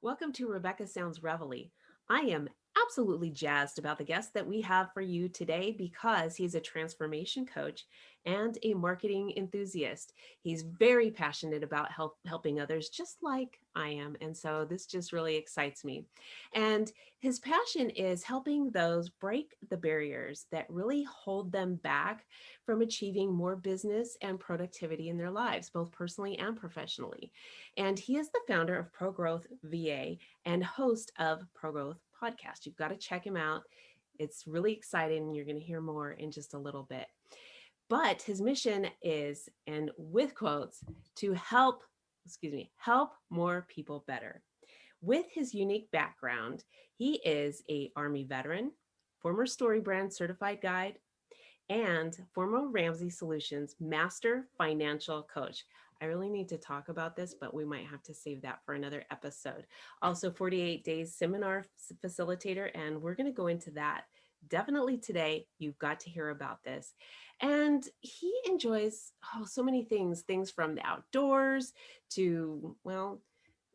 Welcome to Rebecca Sounds Reveille. I am absolutely jazzed about the guest that we have for you today because he's a transformation coach and a marketing enthusiast. He's very passionate about helping others, just like I am. And so this just really excites me. And his passion is helping those break the barriers that really hold them back from achieving more business and productivity in their lives, both personally and professionally. And he is the founder of ProGrowthVA and host of ProGrowth Podcast. You've got to check him out. It's really exciting, and you're going to hear more in just a little bit. But his mission is, and with quotes, to help more people better. With his unique background, he is a Army veteran, former StoryBrand Certified guide, and former Ramsey Solutions Master Financial Coach. I really need to talk about this, but we might have to save that for another episode. Also, 48 Days Seminar Facilitator, and we're going to go into that. Definitely today, you've got to hear about this. And he enjoys so many things from the outdoors to, well,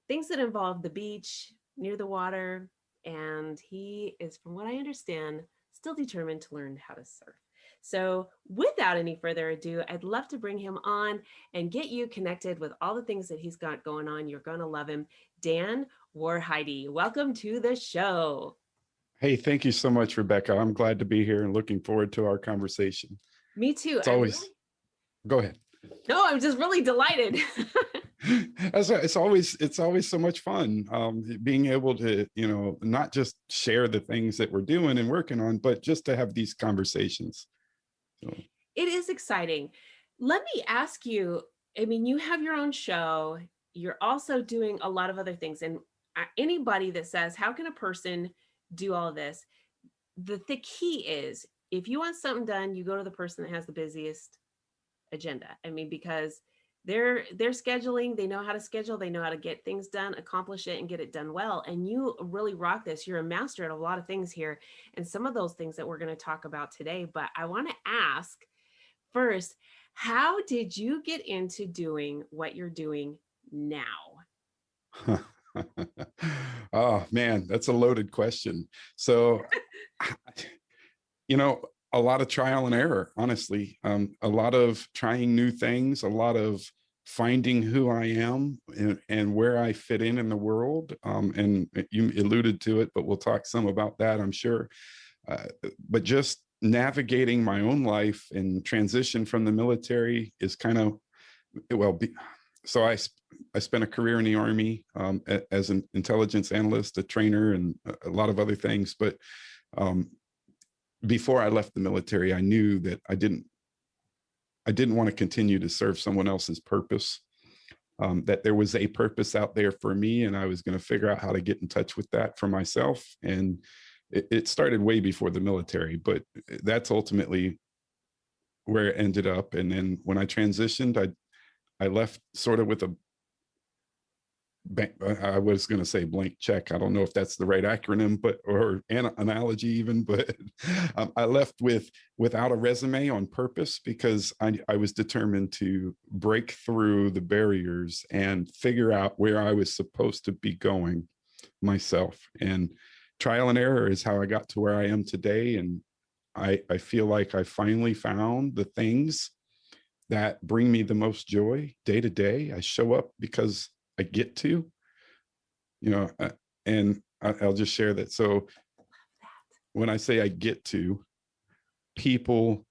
things that involve the beach, near the water. And he is, from what I understand, still determined to learn how to surf. So without any further ado, I'd love to bring him on and get you connected with all the things that he's got going on. You're going to love him. Dan Woerheide, welcome to the show. Hey, thank you so much, Rebecca. I'm glad to be here and looking forward to our conversation. Me too. It's always, go ahead. No, I'm just really delighted. It's always so much fun being able to, not just share the things that we're doing and working on, but just to have these conversations. So. It is exciting. Let me ask you, I mean, you have your own show. You're also doing a lot of other things. And anybody that says, how can a person do all of this? The key is, if you want something done, you go to the person that has the busiest agenda. I mean, because they're scheduling, they know how to schedule, they know how to get things done, accomplish it, and get it done well. And you really rock this. You're a master at a lot of things here, and some of those things that we're going to talk about today. But I want to ask first, how did you get into doing what you're doing now? Oh man, that's a loaded question. So, a lot of trial and error, honestly, a lot of trying new things, a lot of finding who I am and where I fit in the world. And you alluded to it, but we'll talk some about that, I'm sure. But just navigating my own life and transition from the military is kind of, so I spent a career in the Army as an intelligence analyst, a trainer, and a lot of other things. But before I left the military, I knew that I didn't want to continue to serve someone else's purpose, that there was a purpose out there for me, and I was going to figure out how to get in touch with that for myself. And it started way before the military, but that's ultimately where it ended up. And then when I transitioned, I left sort of with I was going to say blank check. I don't know if that's the right acronym, or an analogy even, but I left without a resume on purpose because I was determined to break through the barriers and figure out where I was supposed to be going myself. And trial and error is how I got to where I am today. And I feel like I finally found the things that bring me the most joy day to day. I show up because I get to, and I'll just share that. So when I say I get to, people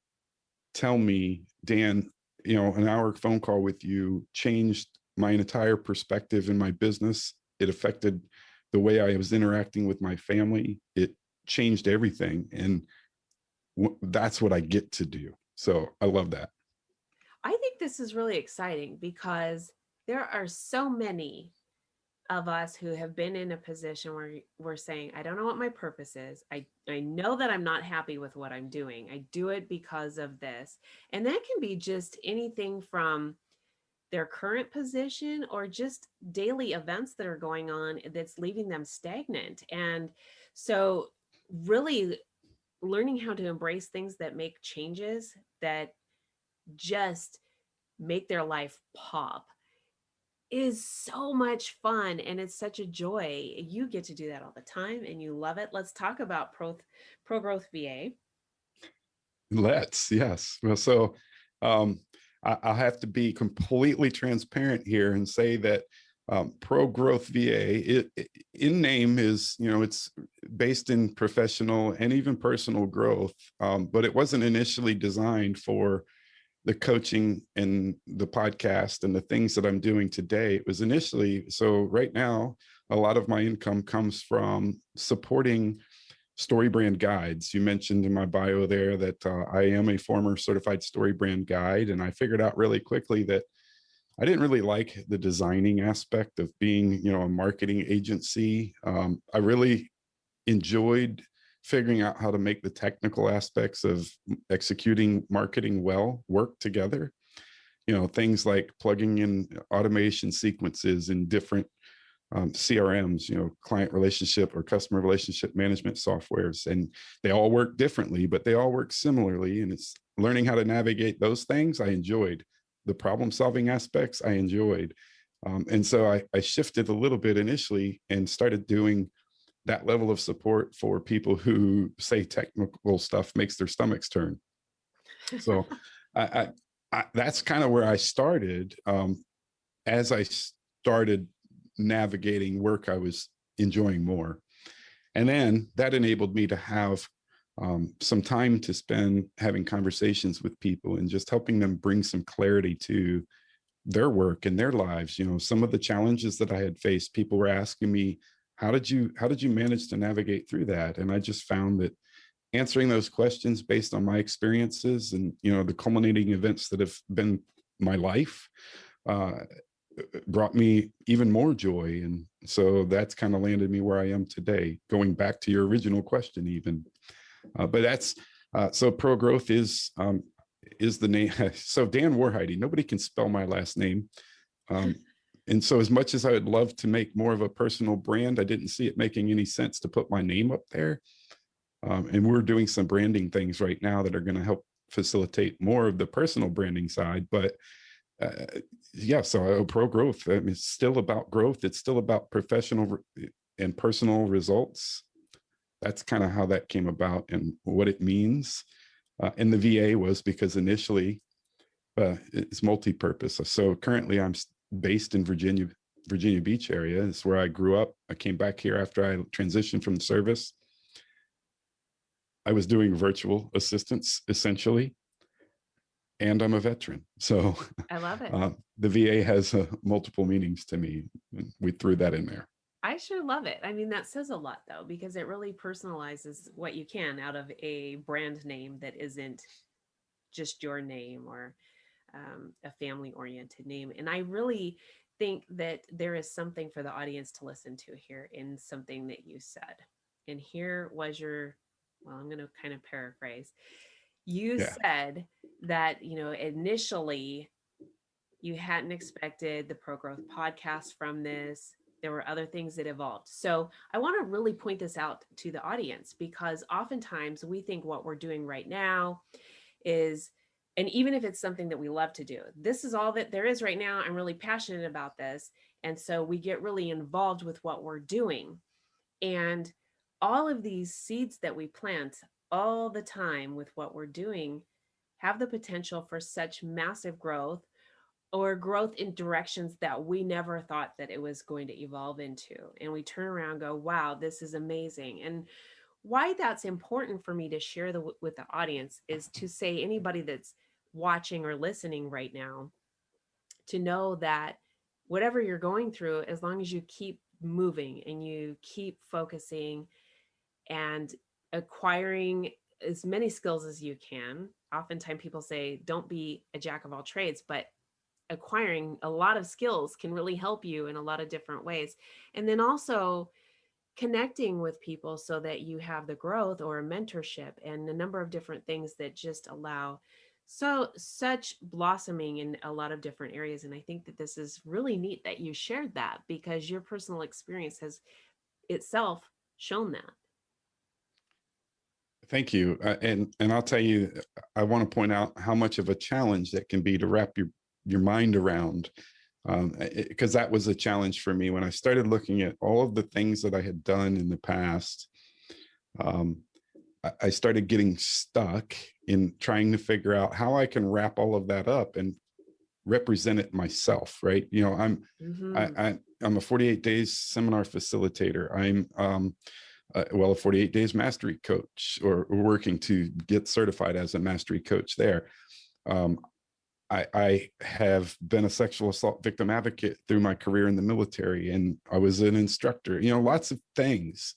tell me, Dan, an hour phone call with you changed my entire perspective in my business. It affected the way I was interacting with my family. It changed everything. And that's what I get to do. So I love that. I think this is really exciting because there are so many of us who have been in a position where we're saying, I don't know what my purpose is. I know that I'm not happy with what I'm doing. I do it because of this. And that can be just anything from their current position or just daily events that are going on that's leaving them stagnant. And so really learning how to embrace things that make changes that just make their life pop is so much fun and it's such a joy. You get to do that all the time and you love it. Let's talk about ProGrowth VA. Yes. Well, so um, I'll have to be completely transparent here and say that ProGrowthVA, in name is, it's based in professional and even personal growth, but it wasn't initially designed for the coaching and the podcast and the things that I'm doing today. It was initially, so right now, a lot of my income comes from supporting StoryBrand guides. You mentioned in my bio there that I am a former certified StoryBrand guide, and I figured out really quickly that I didn't really like the designing aspect of being, a marketing agency. I really enjoyed figuring out how to make the technical aspects of executing marketing well work together. Things like plugging in automation sequences in different CRMs, client relationship or customer relationship management softwares. And they all work differently, but they all work similarly. And it's learning how to navigate those things I enjoyed. The problem solving aspects I enjoyed. And so I shifted a little bit initially and started doing that level of support for people who say technical stuff makes their stomachs turn. So that's kind of where I started. As I started navigating work I was enjoying more. And then that enabled me to have some time to spend having conversations with people and just helping them bring some clarity to their work and their lives. Some of the challenges that I had faced, people were asking me, how did you manage to navigate through that? And I just found that answering those questions based on my experiences and, the culminating events that have been my life, brought me even more joy. And so that's kind of landed me where I am today, going back to your original question even. But that's, so ProGrowth is the name. So Dan Woerheide, nobody can spell my last name. And so as much as I would love to make more of a personal brand, I didn't see it making any sense to put my name up there. And we're doing some branding things right now that are going to help facilitate more of the personal branding side. But so ProGrowth, it's still about growth. It's still about professional and personal results. That's kind of how that came about and what it means. And the VA was because initially it's multi-purpose. So currently I'm based in Virginia Beach area. It's where I grew up. I came back here after I transitioned from the service. I was doing virtual assistance essentially. And I'm a veteran. So I love it. The VA has multiple meanings to me. We threw that in there. I sure love it. I mean, that says a lot though, because it really personalizes what you can out of a brand name that isn't just your name or a family oriented name. And I really think that there is something for the audience to listen to here in something that you said. And here was I'm going to kind of paraphrase. You said that, initially you hadn't expected the ProGrowth podcast from this. There were other things that evolved. So I want to really point this out to the audience because oftentimes we think what we're doing right now is, and even if it's something that we love to do, this is all that there is right now. I'm really passionate about this. And so we get really involved with what we're doing. And all of these seeds that we plant all the time with what we're doing have the potential for such massive growth or growth in directions that we never thought that it was going to evolve into. And we turn around and go, wow, this is amazing. And why that's important for me to share with the audience is to say anybody that's watching or listening right now to know that whatever you're going through, as long as you keep moving and you keep focusing and acquiring as many skills as you can. Oftentimes people say, don't be a jack of all trades, but acquiring a lot of skills can really help you in a lot of different ways. And then also connecting with people so that you have the growth or a mentorship and a number of different things that just allow such blossoming in a lot of different areas. And I think that this is really neat that you shared that because your personal experience has itself shown that. Thank you. And I'll tell you, I want to point out how much of a challenge that can be to wrap your mind around because that was a challenge for me when I started looking at all of the things that I had done in the past. I started getting stuck in trying to figure out how I can wrap all of that up and represent it myself, right? You know, I'm a 48 days seminar facilitator. I'm a 48 days mastery coach, or working to get certified as a mastery coach there. I have been a sexual assault victim advocate through my career in the military, and I was an instructor, you know, lots of things.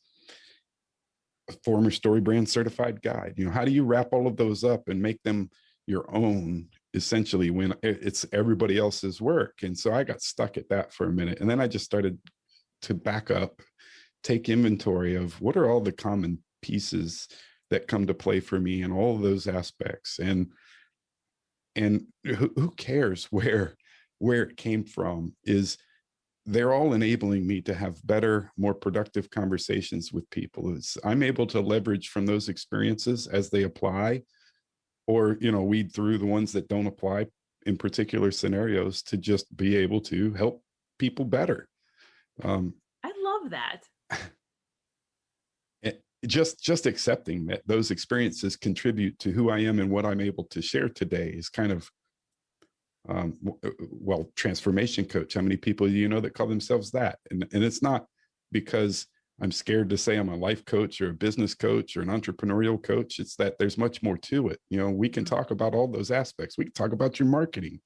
A former StoryBrand certified guide. You know, how do you wrap all of those up and make them your own, essentially, when it's everybody else's work? And so I got stuck at that for a minute. And then I just started to back up, take inventory of what are all the common pieces that come to play for me in all of those aspects. And who cares where it came from? Is they're all enabling me to have better, more productive conversations with people. I'm able to leverage from those experiences as they apply, or, you know, weed through the ones that don't apply in particular scenarios to just be able to help people better. I love that. Just accepting that those experiences contribute to who I am and what I'm able to share today is kind of, transformation coach. How many people do you know that call themselves that? And it's not because I'm scared to say I'm a life coach or a business coach or an entrepreneurial coach. It's that there's much more to it. You know, we can talk about all those aspects. We can talk about your marketing.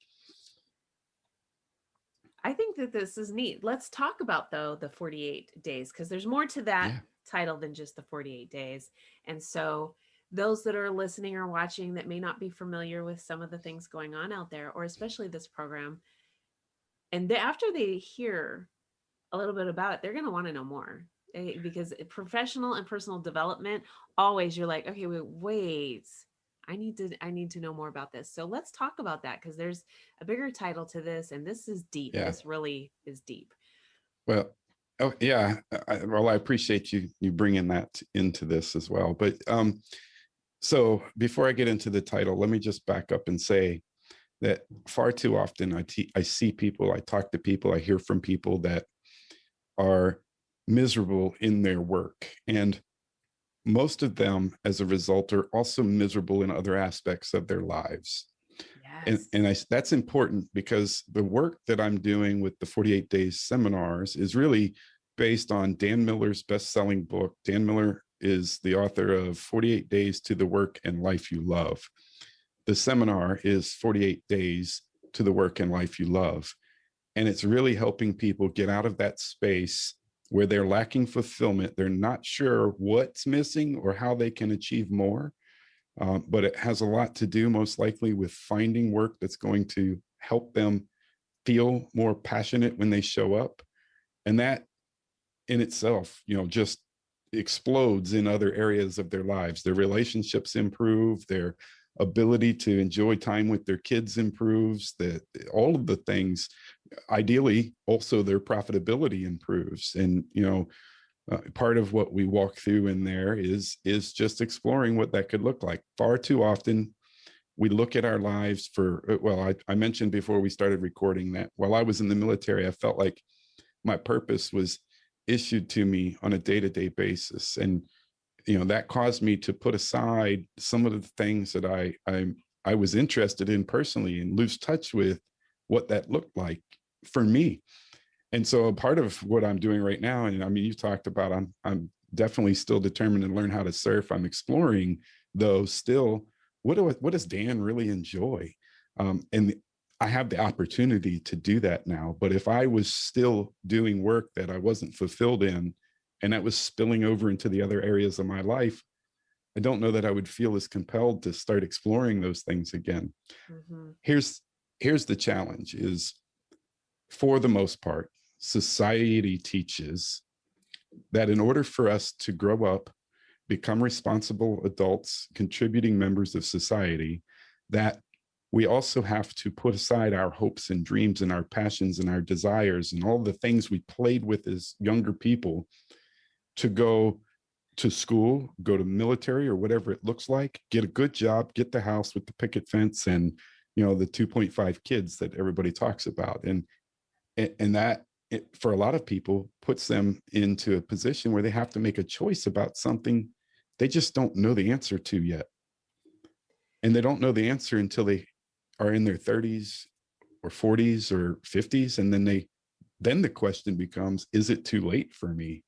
I think that this is neat. Let's talk about, though, the 48 days, because there's more to that title than just the 48 days. And so those that are listening or watching that may not be familiar with some of the things going on out there, or especially this program, and after they hear a little bit about it, they're going to want to know more, because professional and personal development, always you're like, okay, wait, I need to know more about this. So let's talk about that, because there's a bigger title to this, and this is deep. Yeah. This really is deep. Well, I appreciate you bringing that into this as well. But so before I get into the title, let me just back up and say that far too often I see people, I talk to people, I hear from people that are miserable in their work. And most of them, as a result, are also miserable in other aspects of their lives. Yes. And that's important, because the work that I'm doing with the 48 Days seminars is really based on Dan Miller's best-selling book. Dan Miller is the author of 48 Days to the Work and Life You Love. The seminar is 48 Days to the Work and Life You Love. And it's really helping people get out of that space where they're lacking fulfillment. They're not sure what's missing or how they can achieve more. But it has a lot to do, most likely, with finding work that's going to help them feel more passionate when they show up. And that in itself, you know, just explodes in other areas of their lives. Their relationships improve, their ability to enjoy time with their kids improves, all of the things. Ideally, also their profitability improves. And, you know, part of what we walk through in there is just exploring what that could look like. Far too often, we look at our lives I mentioned before we started recording that while I was in the military, I felt like my purpose was issued to me on a day-to-day basis. And, you know, that caused me to put aside some of the things that I was interested in personally and lose touch with what that looked like for me. And so a part of what I'm doing right now, and I mean, you talked about, I'm definitely still determined to learn how to surf. I'm exploring, though, still, what does Dan really enjoy? And I have the opportunity to do that now. But if I was still doing work that I wasn't fulfilled in, and that was spilling over into the other areas of my life, I don't know that I would feel as compelled to start exploring those things again. Mm-hmm. Here's the challenge is, for the most part, society teaches that in order for us to grow up, become responsible adults, contributing members of society, that we also have to put aside our hopes and dreams and our passions and our desires and all the things we played with as younger people to go to school, go to military or whatever it looks like, get a good job, get the house with the picket fence and, you know, the 2.5 kids that everybody talks about. And And that, for a lot of people, puts them into a position where they have to make a choice about something they just don't know the answer to yet. And they don't know the answer until they are in their 30s or 40s or 50s. And then the question becomes, is it too late for me?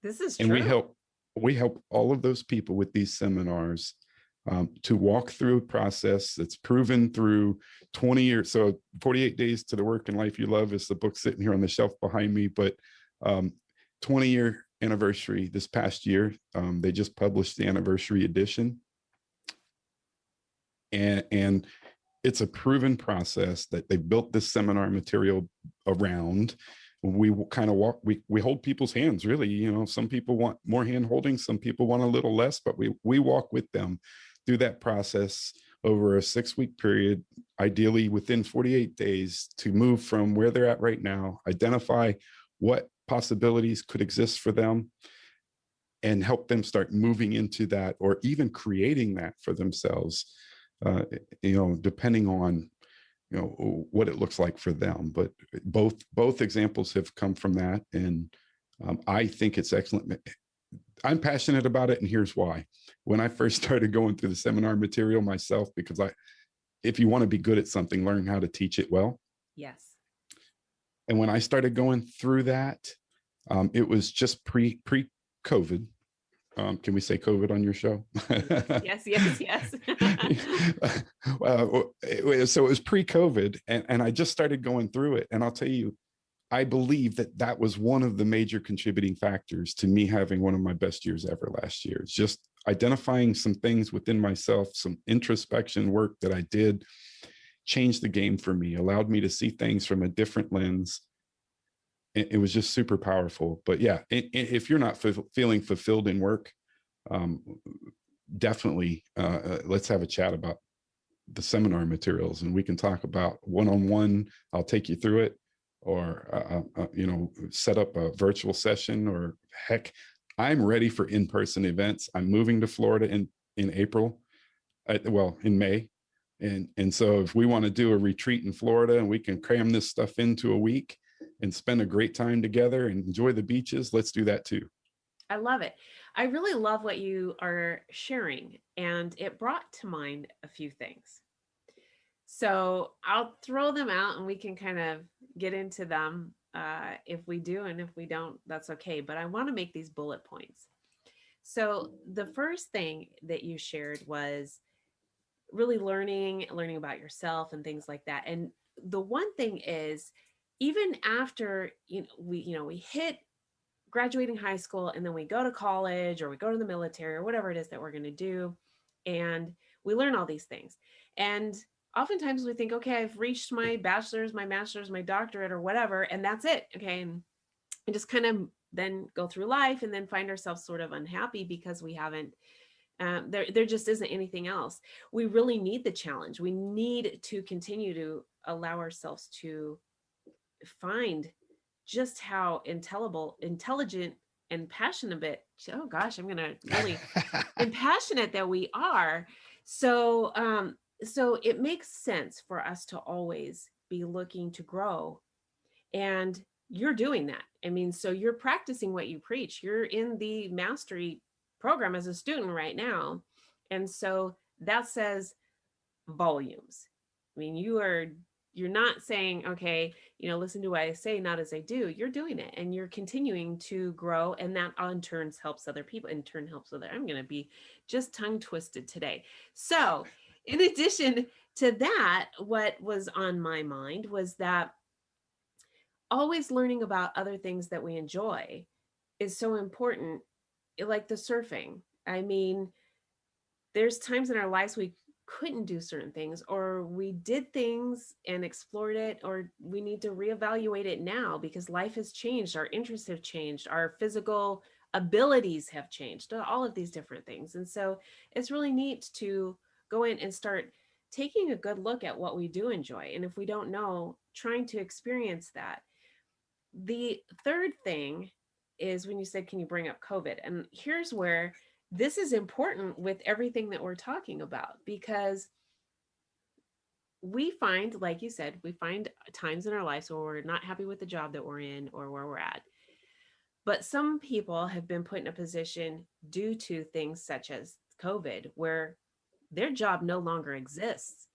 This is And true. we help all of those people with these seminars to walk through a process that's proven through 20 years. So 48 Days to the Work and Life You Love is the book sitting here on the shelf behind me, but 20-year anniversary this past year. They just published the anniversary edition. And it's a proven process that they built this seminar material around. We kind of we hold people's hands, really. You know, some people want more hand holding, some people want a little less, but we walk with them through that process over a 6-week period, ideally within 48 days, to move from where they're at right now, identify what possibilities could exist for them, and help them start moving into that, or even creating that for themselves, depending on what it looks like for them. But both examples have come from that, and I think it's excellent. I'm passionate about it, and here's why. When I first started going through the seminar material myself, because if you want to be good at something, learn how to teach it well. Yes. And when I started going through that, it was just pre-COVID. Can we say COVID on your show? Yes. So it was pre-COVID, and I just started going through it. And I'll tell you, I believe that was one of the major contributing factors to me having one of my best years ever last year. It's just identifying some things within myself, some introspection work that I did, changed the game for me, allowed me to see things from a different lens. It was just super powerful. But yeah, if you're not feeling fulfilled in work, definitely let's have a chat about the seminar materials, and we can talk about one-on-one. I'll take you through it, or set up a virtual session, or heck, I'm ready for in-person events. I'm moving to Florida in April, in May. And so if we want to do a retreat in Florida and we can cram this stuff into a week and spend a great time together and enjoy the beaches, let's do that too. I love it. I really love what you are sharing, and it brought to mind a few things. So I'll throw them out and we can kind of get into them if we do, and if we don't, that's okay. But I want to make these bullet points. So the first thing that you shared was really learning about yourself and things like that. And the one thing is, even after we hit graduating high school, and then we go to college or we go to the military or whatever it is that we're going to do, and we learn all these things. And oftentimes we think, okay, I've reached my bachelor's, my master's, my doctorate, or whatever, and that's it. Okay. And just kind of then go through life and then find ourselves sort of unhappy because we haven't, there just isn't anything else. We really need the challenge. We need to continue to allow ourselves to find just how intelligent and passionate, oh gosh, I'm going to really, and passionate that we are. So, so it makes sense for us to always be looking to grow. And you're doing that. I mean, so you're practicing what you preach. You're in the mastery program as a student right now. And so that says volumes. I mean, you're not saying, okay, listen to what I say, not as I do. You're doing it, and you're continuing to grow. And that in turn helps other people, in turn helps other. I'm going to be just tongue twisted today. So in addition to that, what was on my mind was that always learning about other things that we enjoy is so important, like the surfing. I mean, there's times in our lives we couldn't do certain things, or we did things and explored it, or we need to reevaluate it now because life has changed, our interests have changed, our physical abilities have changed, all of these different things. And so it's really neat to go in and start taking a good look at what we do enjoy. And if we don't know, trying to experience that. The third thing is when you said, can you bring up COVID? And here's where this is important with everything that we're talking about, because we find, like you said, we find times in our lives where we're not happy with the job that we're in or where we're at. But some people have been put in a position due to things such as COVID where their job no longer exists.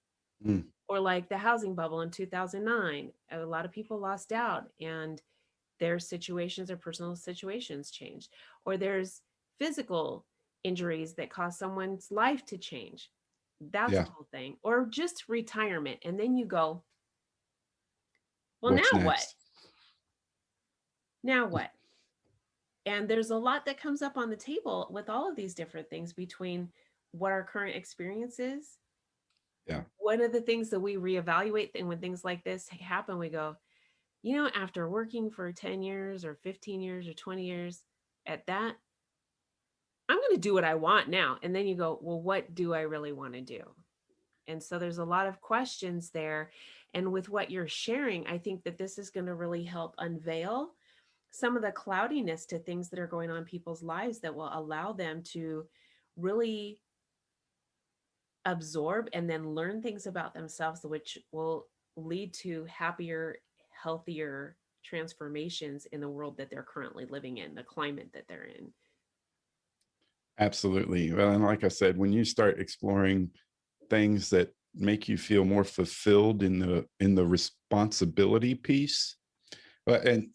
Mm, Or like the housing bubble in 2009, a lot of people lost out and their situations or personal situations changed. Or there's physical injuries that cause someone's life to change. That's a yeah. whole thing. Or just retirement. And then you go, well, What's now what? next? Now what? And there's a lot that comes up on the table with all of these different things between what our current experience is. Yeah. One of the things that we reevaluate, and when things like this happen, we go, after working for 10 years or 15 years or 20 years at that, I'm going to do what I want now. And then you go, well, what do I really want to do? And so there's a lot of questions there. And with what you're sharing, I think that this is going to really help unveil some of the cloudiness to things that are going on in people's lives that will allow them to really absorb and then learn things about themselves, which will lead to happier, healthier transformations in the world that they're currently living in, the climate that they're in. Absolutely. Well, and like I said, when you start exploring things that make you feel more fulfilled in the responsibility piece, and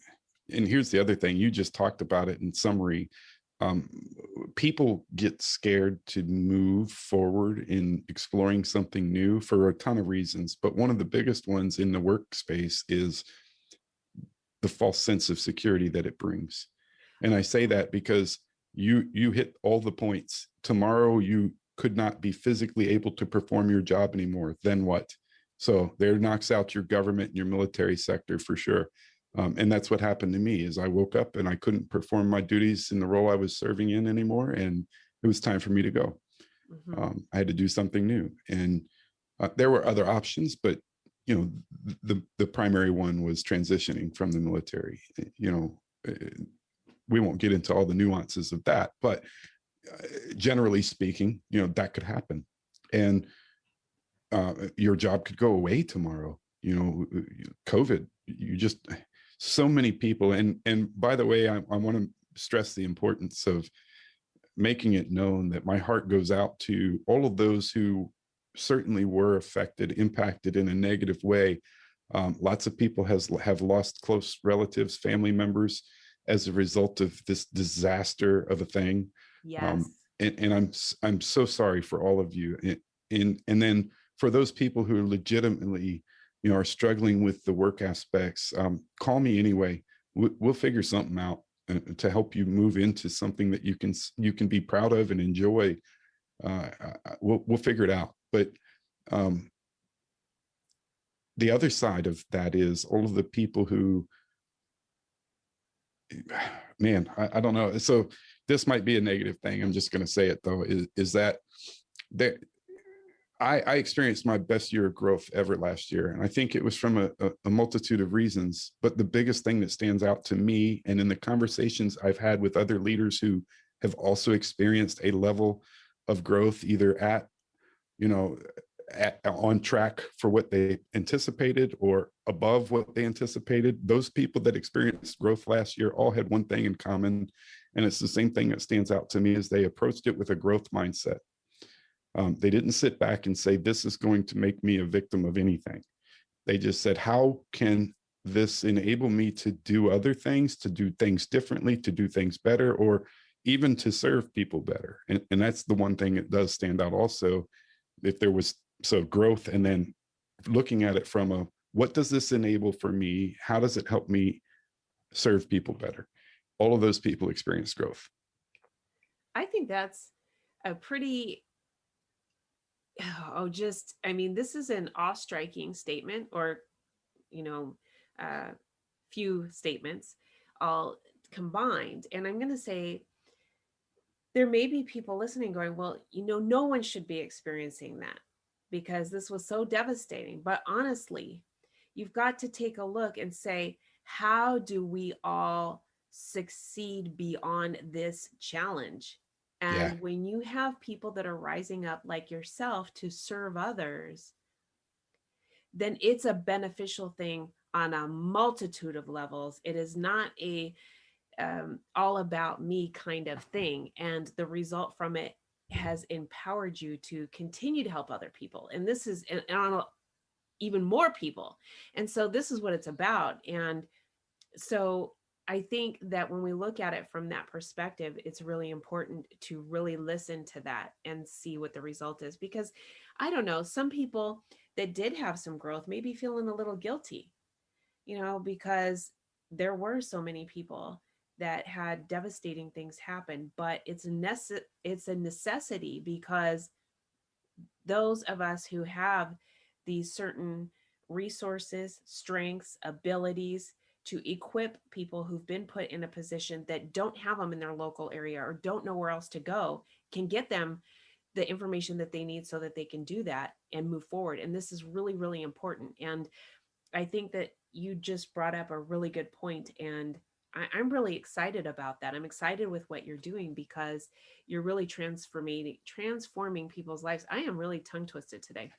here's the other thing, you just talked about it in summary. Um, People get scared to move forward in exploring something new for a ton of reasons, but one of the biggest ones in the workspace is the false sense of security that it brings. And I say that because you hit all the points. Tomorrow you could not be physically able to perform your job anymore. Then what? So there knocks out your government and your military sector for sure. And that's what happened to me is I woke up and I couldn't perform my duties in the role I was serving in anymore. And it was time for me to go. Mm-hmm. I had to do something new. And there were other options, but the primary one was transitioning from the military. We won't get into all the nuances of that, but generally speaking, that could happen, and your job could go away tomorrow. COVID. You just so many people, and by the way, I want to stress the importance of making it known that my heart goes out to all of those who certainly were affected, impacted in a negative way. Lots of people have lost close relatives, family members as a result of this disaster of a thing. Yes. And I'm so sorry for all of you. And then for those people who legitimately, are struggling with the work aspects, call me anyway. We'll figure something out to help you move into something that you can be proud of and enjoy. We'll figure it out. But the other side of that is all of the people who, man, I don't know. So this might be a negative thing. I'm just going to say it though, is that there, I experienced my best year of growth ever last year. And I think it was from a multitude of reasons, but the biggest thing that stands out to me and in the conversations I've had with other leaders who have also experienced a level of growth, either on track for what they anticipated or above what they anticipated. Those people that experienced growth last year all had one thing in common. And it's the same thing that stands out to me is they approached it with a growth mindset. They didn't sit back and say, this is going to make me a victim of anything. They just said, how can this enable me to do other things, to do things differently, to do things better, or even to serve people better? And that's the one thing that does stand out also. If there was growth, and then looking at it from what does this enable for me? How does it help me serve people better? All of those people experience growth. I think that's a pretty, this is an awe-striking statement, or, you know, uh, few statements all combined. And I'm going to say, there may be people listening going, well, no one should be experiencing that because this was so devastating. But honestly, you've got to take a look and say, how do we all succeed beyond this challenge? Yeah. And when you have people that are rising up like yourself to serve others, then it's a beneficial thing on a multitude of levels. It is not a all about me kind of thing. And the result from it has empowered you to continue to help other people. And this is and on even more people. And so this is what it's about. And so I think that when we look at it from that perspective, it's really important to really listen to that and see what the result is. Because I don't know, some people that did have some growth may be feeling a little guilty, because there were so many people that had devastating things happen, but it's a necessity, because those of us who have these certain resources, strengths, abilities to equip people who've been put in a position that don't have them in their local area or don't know where else to go, can get them the information that they need so that they can do that and move forward. And this is really, really important. And I think that you just brought up a really good point, and I'm really excited about that. I'm excited with what you're doing, because you're really transforming people's lives. I am really tongue twisted today,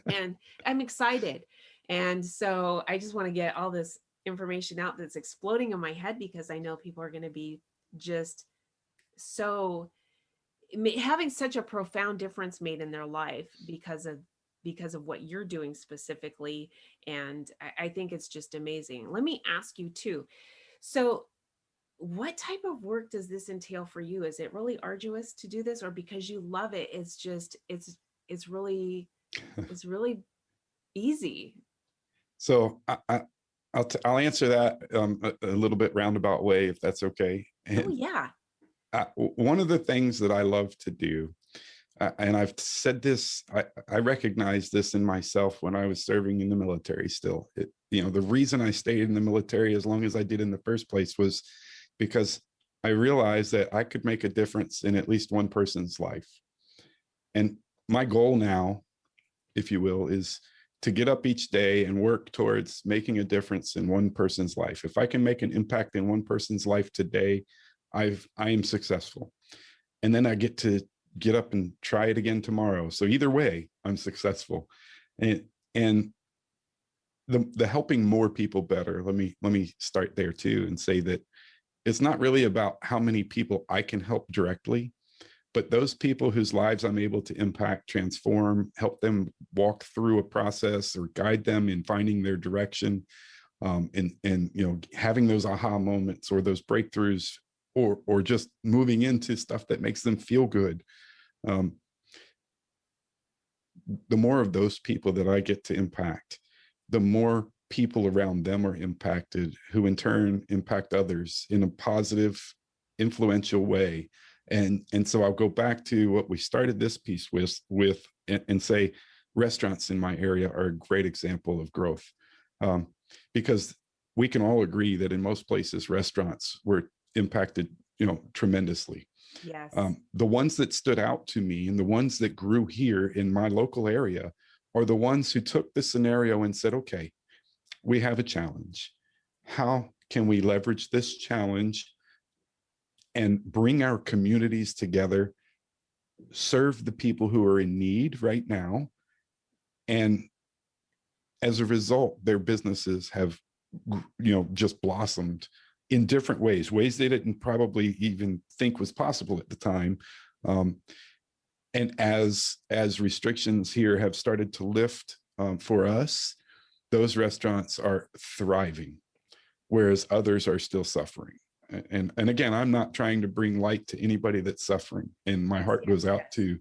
and I'm excited. And so I just want to get all this information out that's exploding in my head, because I know people are going to be just so having such a profound difference made in their life because of what you're doing specifically. And I think it's just amazing. Let me ask you too. So what type of work does this entail for you? Is it really arduous to do this, or because you love it, it's really easy? So I'll answer that a little bit roundabout way, if that's okay. Oh And yeah. one of the things that I love to do, and I've said this, I recognize this in myself when I was serving in the military still. The reason I stayed in the military as long as I did in the first place was because I realized that I could make a difference in at least one person's life. And my goal now, if you will, is to get up each day and work towards making a difference in one person's life. If I can make an impact in one person's life today, I am successful. And then I get to get up and try it again tomorrow. So either way, I'm successful. And the helping more people better, let me start there too, and say that it's not really about how many people I can help directly, but those people whose lives I'm able to impact, transform, help them walk through a process or guide them in finding their direction, and having those aha moments or those breakthroughs, or just moving into stuff that makes them feel good. The more of those people that I get to impact, the more people around them are impacted, who in turn impact others in a positive, influential way. And so I'll go back to what we started this piece with and say restaurants in my area are a great example of growth, because we can all agree that in most places restaurants were impacted tremendously. Yes. The ones that stood out to me and the ones that grew here in my local area are the ones who took the scenario and said, okay, we have a challenge. How can we leverage this challenge and bring our communities together, serve the people who are in need right now? And as a result, their businesses have, just blossomed in different ways they didn't probably even think was possible at the time. And as restrictions here have started to lift for us, those restaurants are thriving, whereas others are still suffering. And again, I'm not trying to bring light to anybody that's suffering, and my heart goes out to.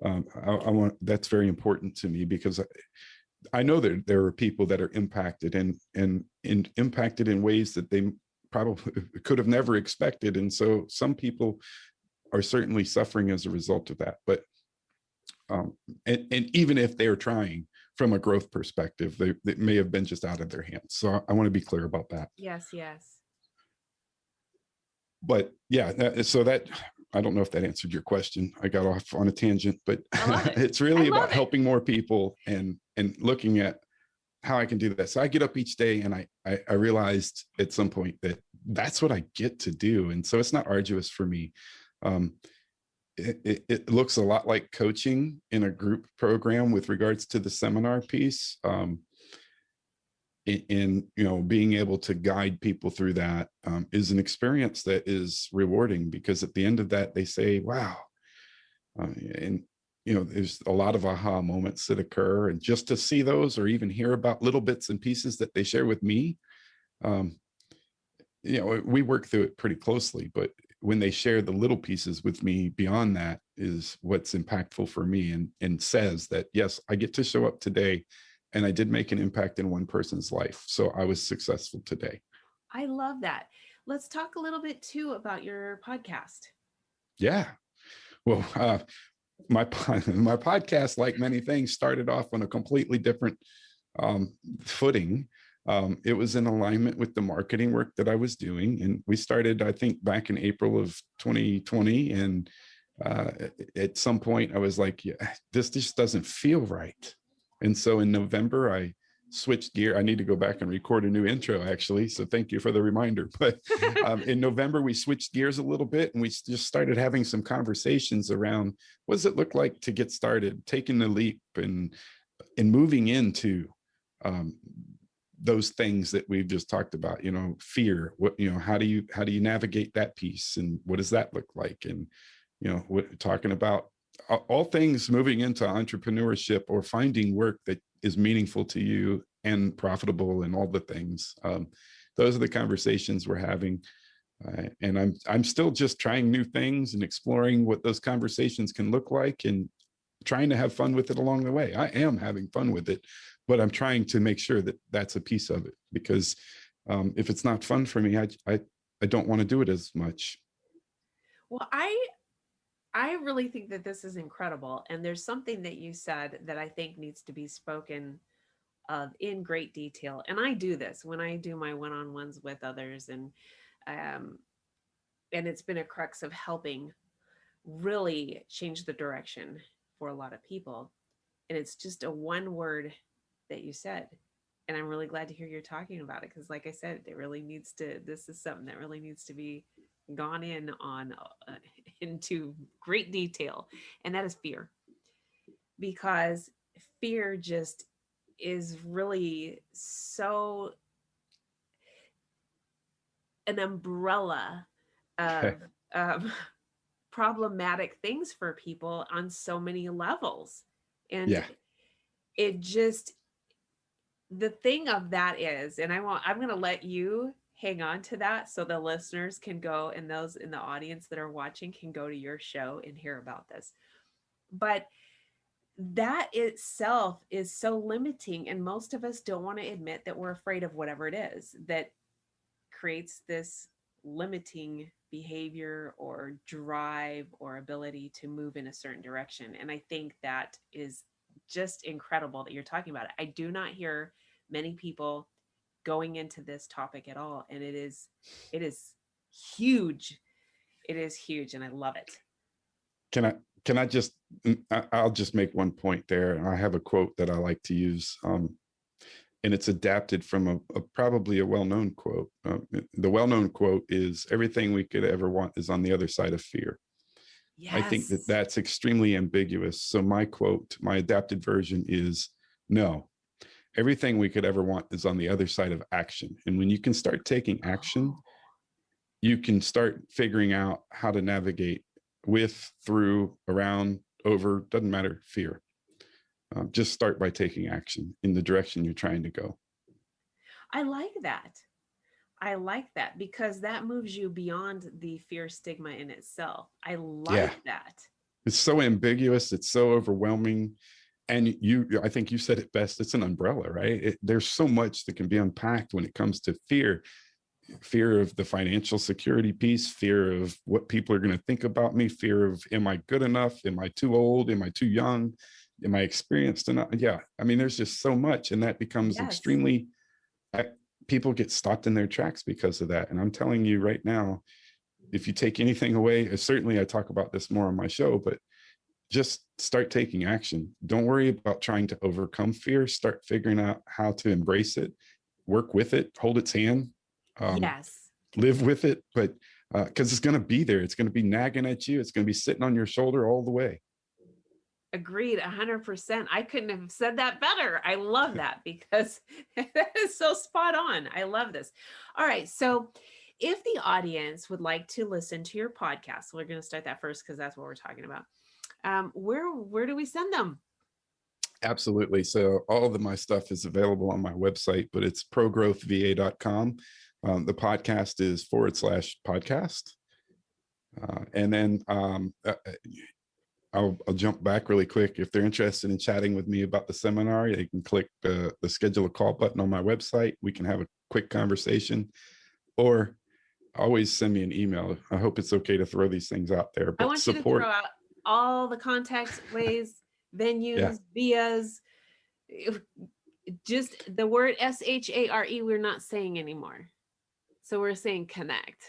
I want, that's very important to me, because I know that there are people that are impacted and impacted in ways that they probably could have never expected. And so some people are certainly suffering as a result of that. But and even if they're trying from a growth perspective, they may have been just out of their hands. So I want to be clear about that. Yes. But yeah, so that, I don't know if that answered your question. I got off on a tangent, but I love it. it's really about it. helping more people and looking at how I can do that. So I get up each day, and I realized at some point that that's what I get to do. And so it's not arduous for me. It looks a lot like coaching in a group program with regards to the seminar piece. in being able to guide people through that is an experience that is rewarding, because at the end of that they say, wow. And there's a lot of aha moments that occur, and just to see those, or even hear about little bits and pieces that they share with me, we work through it pretty closely, but when they share the little pieces with me beyond that is what's impactful for me, and says that, yes, I get to show up today and I did make an impact in one person's life. So I was successful today. I love that. Let's talk a little bit too about your podcast. Yeah. Well, my podcast, like many things, started off on a completely different footing. It was in alignment with the marketing work that I was doing. And we started, I think, back in April of 2020. And at some point I was like, yeah, this just doesn't feel right. And so in November, I switched gear. I need to go back and record a new intro, actually. So thank you for the reminder. But in November, we switched gears a little bit, and we just started having some conversations around, what does it look like to get started, taking the leap, and moving into those things that we've just talked about, fear, how do you navigate that piece, and what does that look like? And, talking about all things moving into entrepreneurship, or finding work that is meaningful to you and profitable, and all the things. Those are the conversations we're having. And I'm still just trying new things and exploring what those conversations can look like, and trying to have fun with it along the way. I am having fun with it, but I'm trying to make sure that that's a piece of it, because if it's not fun for me, I don't want to do it as much. Well, I really think that this is incredible. And there's something that you said that I think needs to be spoken of in great detail. And I do this when I do my one-on-ones with others, and it's been a crux of helping really change the direction for a lot of people. And it's just a one word that you said. And I'm really glad to hear you're talking about it, because like I said, this is something that really needs to be gone in on into great detail. And that is fear. Because fear just is really so an umbrella of problematic things for people on so many levels. And Yeah. it just, the thing of that is, and I'm going to let you hang on to that so the listeners can go, and those in the audience that are watching can go to your show and hear about this. But that itself is so limiting. And most of us don't want to admit that we're afraid of whatever it is that creates this limiting behavior or drive or ability to move in a certain direction. And I think that is just incredible that you're talking about it. I do not hear many people going into this topic at all. And it is huge. It is huge. And I love it. Can I just, I'll just make one point there. I have a quote that I like to use, and it's adapted from probably a well-known quote. The well-known quote is, everything we could ever want is on the other side of fear. Yes. I think that that's extremely ambiguous. So my quote, my adapted version is, no, everything we could ever want is on the other side of action. And when you can start taking action, you can start figuring out how to navigate with, through, around, over, doesn't matter, fear. Just start by taking action in the direction you're trying to go. I like that. Because that moves you beyond the fear stigma in itself. I like that. It's so ambiguous. It's so overwhelming. And I think you said it best. It's an umbrella, right? There's so much that can be unpacked when it comes to fear. Fear of the financial security piece, fear of what people are going to think about me, fear of, am I good enough? Am I too old? Am I too young? Am I experienced enough? Yeah. I mean, there's just so much, and that becomes extremely, people get stopped in their tracks because of that. And I'm telling you right now, if you take anything away, certainly I talk about this more on my show, but just start taking action. Don't worry about trying to overcome fear. Start figuring out how to embrace it, work with it, hold its hand. Live with it, but because it's going to be there. It's going to be nagging at you. It's going to be sitting on your shoulder all the way. Agreed, 100%. I couldn't have said that better. I love that because that is so spot on. I love this. All right. So if the audience would like to listen to your podcast, we're going to start that first because that's what we're talking about. Where do we send them? Absolutely. So all of my stuff is available on my website, but it's ProGrowthVA.com. The podcast is /podcast. And then I'll jump back really quick. If they're interested in chatting with me about the seminar, they can click the schedule a call button on my website. We can have a quick conversation, or always send me an email. I hope it's okay to throw these things out there. But I want you to throw out all the contact ways, venues, vias, just the word SHARE we're not saying anymore. So we're saying connect.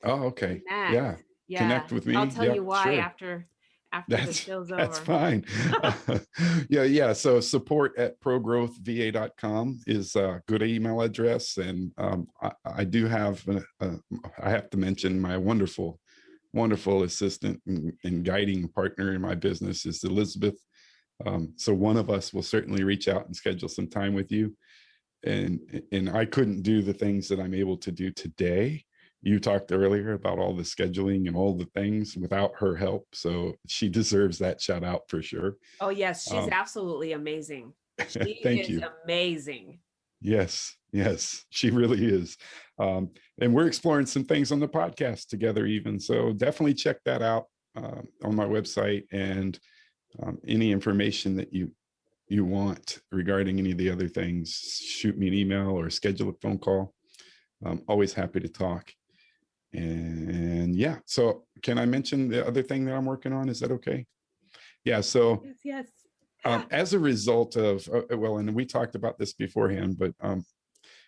Oh, okay. Connect. Yeah. Connect with me. I'll tell you why sure. after the show's over. That's fine. Yeah. So support@ProGrowthVA.com is a good email address. And I do have, I have to mention my wonderful assistant and guiding partner in my business is Elizabeth. So one of us will certainly reach out and schedule some time with you. And I couldn't do the things that I'm able to do today. You talked earlier about all the scheduling and all the things without her help. So she deserves that shout out for sure. Oh, yes. She's absolutely amazing. She Thank is you. Amazing. Yes, she really is. And we're exploring some things on the podcast together even. So definitely check that out on my website, and any information that you want regarding any of the other things, shoot me an email or schedule a phone call. I'm always happy to talk. And yeah, so can I mention the other thing that I'm working on? Is that okay? Yeah, so yes. As a result of, well, and we talked about this beforehand, but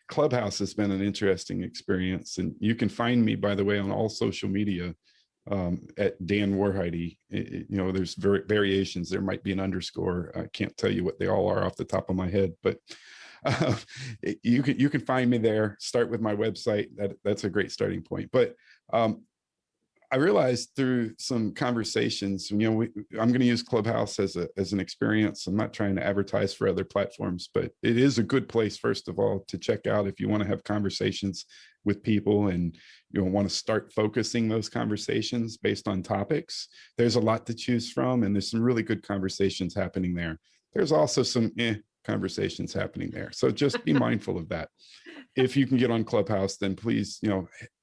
Clubhouse has been an interesting experience. And you can find me, by the way, on all social media at Dan Woerheide. There's variations. There might be an underscore. I can't tell you what they all are off the top of my head, but you can find me there. Start with my website. That's a great starting point. But I realized through some conversations, I'm going to use Clubhouse as an experience. I'm not trying to advertise for other platforms, but it is a good place, first of all, to check out if you want to have conversations with people and you want to start focusing those conversations based on topics. There's a lot to choose from, and there's some really good conversations happening there. There's also some conversations happening there. So just be mindful of that. If you can get on Clubhouse, then please,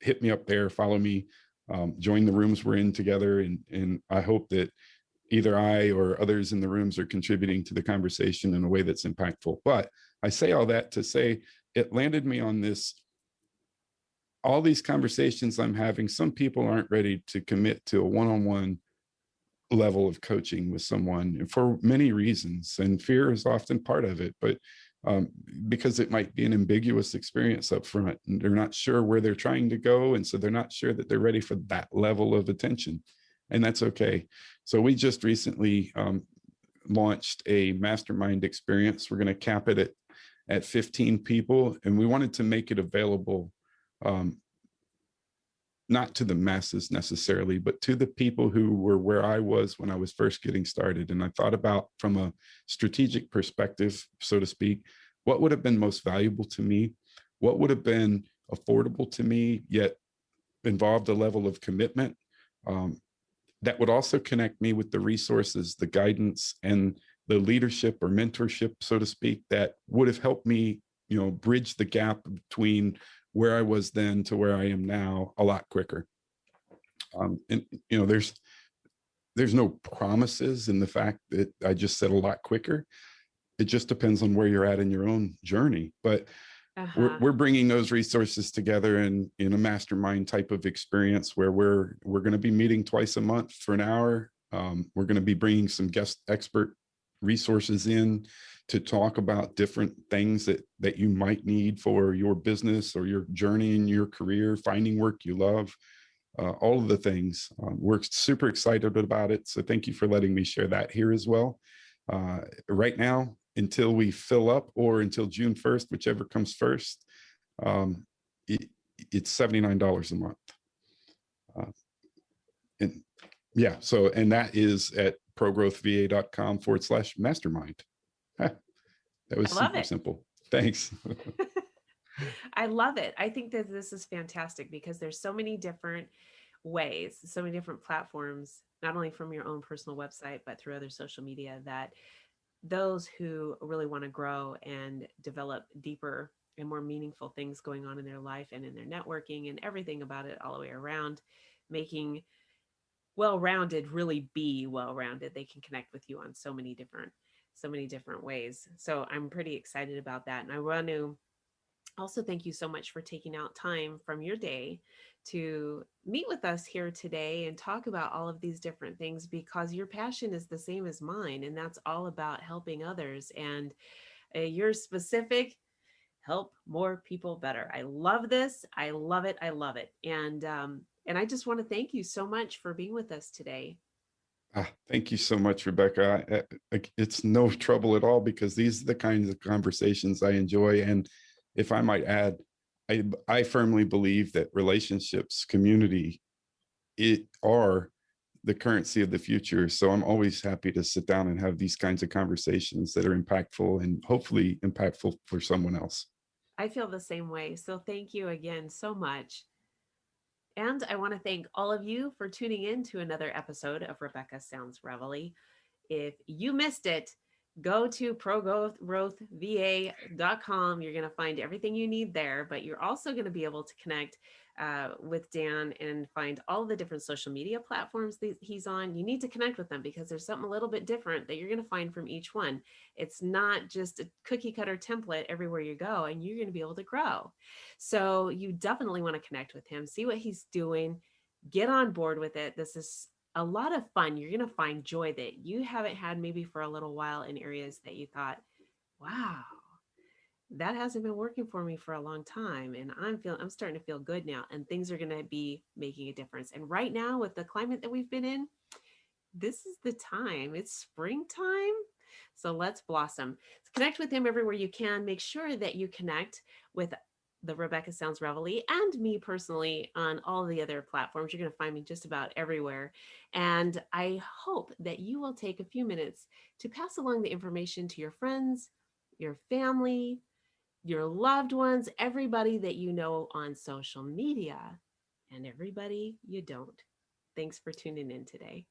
hit me up there, follow me, join the rooms we're in together. And I hope that either I or others in the rooms are contributing to the conversation in a way that's impactful. But I say all that to say it landed me on this. All these conversations I'm having, some people aren't ready to commit to a one-on-one level of coaching with someone for many reasons, and fear is often part of it, but because it might be an ambiguous experience up front, and they're not sure where they're trying to go, and so they're not sure that they're ready for that level of attention, and that's okay. So we just recently launched a mastermind experience. We're going to cap it at 15 people, and we wanted to make it available not to the masses necessarily, but to the people who were where I was when I was first getting started. And I thought about, from a strategic perspective, so to speak, what would have been most valuable to me? What would have been affordable to me, yet involved a level of commitment that would also connect me with the resources, the guidance, and the leadership or mentorship, so to speak, that would have helped me, bridge the gap between where I was then to where I am now a lot quicker. And there's no promises in the fact that I just said a lot quicker. It just depends on where you're at in your own journey. But we're bringing those resources together in a mastermind type of experience where we're going to be meeting twice a month for an hour. We're going to be bringing some guest expert resources in to talk about different things that you might need for your business or your journey in your career, finding work you love, all of the things. We're super excited about it. So thank you for letting me share that here as well. Right now, until we fill up, or until June 1st, whichever comes first, it's $79 a month. And that is at ProGrowthVA.com/mastermind. That was I love super it. simple. Thanks. I love it. I think that this is fantastic because there's so many different ways, so many different platforms, not only from your own personal website, but through other social media, that those who really want to grow and develop deeper and more meaningful things going on in their life and in their networking and everything about it all the way around, making well-rounded really be well-rounded. They can connect with you on so many different ways. So I'm pretty excited about that. And I want to also thank you so much for taking out time from your day to meet with us here today and talk about all of these different things, because your passion is the same as mine, and that's all about helping others. And your specific help more people better. I love this. I love it. I love it. And I just want to thank you so much for being with us today. Thank you so much, Rebecca. It's no trouble at all, because these are the kinds of conversations I enjoy. And if I might add, I firmly believe that relationships, community, it are the currency of the future. So I'm always happy to sit down and have these kinds of conversations that are impactful and hopefully impactful for someone else. I feel the same way. So thank you again so much. And I want to thank all of you for tuning in to another episode of Rebecca Sounds Reveille. If you missed it, go to ProGrowthVA.com. You're going to find everything you need there, but you're also going to be able to connect with Dan and find all the different social media platforms that he's on. You need to connect with them because there's something a little bit different that you're going to find from each one. It's not just a cookie cutter template everywhere you go, and you're going to be able to grow. So you definitely want to connect with him, see what he's doing, get on board with it. This is a lot of fun. You're going to find joy that you haven't had maybe for a little while in areas that you thought, wow, that hasn't been working for me for a long time. And I'm starting to feel good now. And things are going to be making a difference. And right now, with the climate that we've been in, this is the time. It's springtime. So let's blossom. Connect with him everywhere you can. Make sure that you connect with the Rebecca Sounds Reveille and me personally on all the other platforms. You're going to find me just about everywhere. And I hope that you will take a few minutes to pass along the information to your friends, your family, your loved ones, everybody that you know on social media, and everybody you don't. Thanks for tuning in today.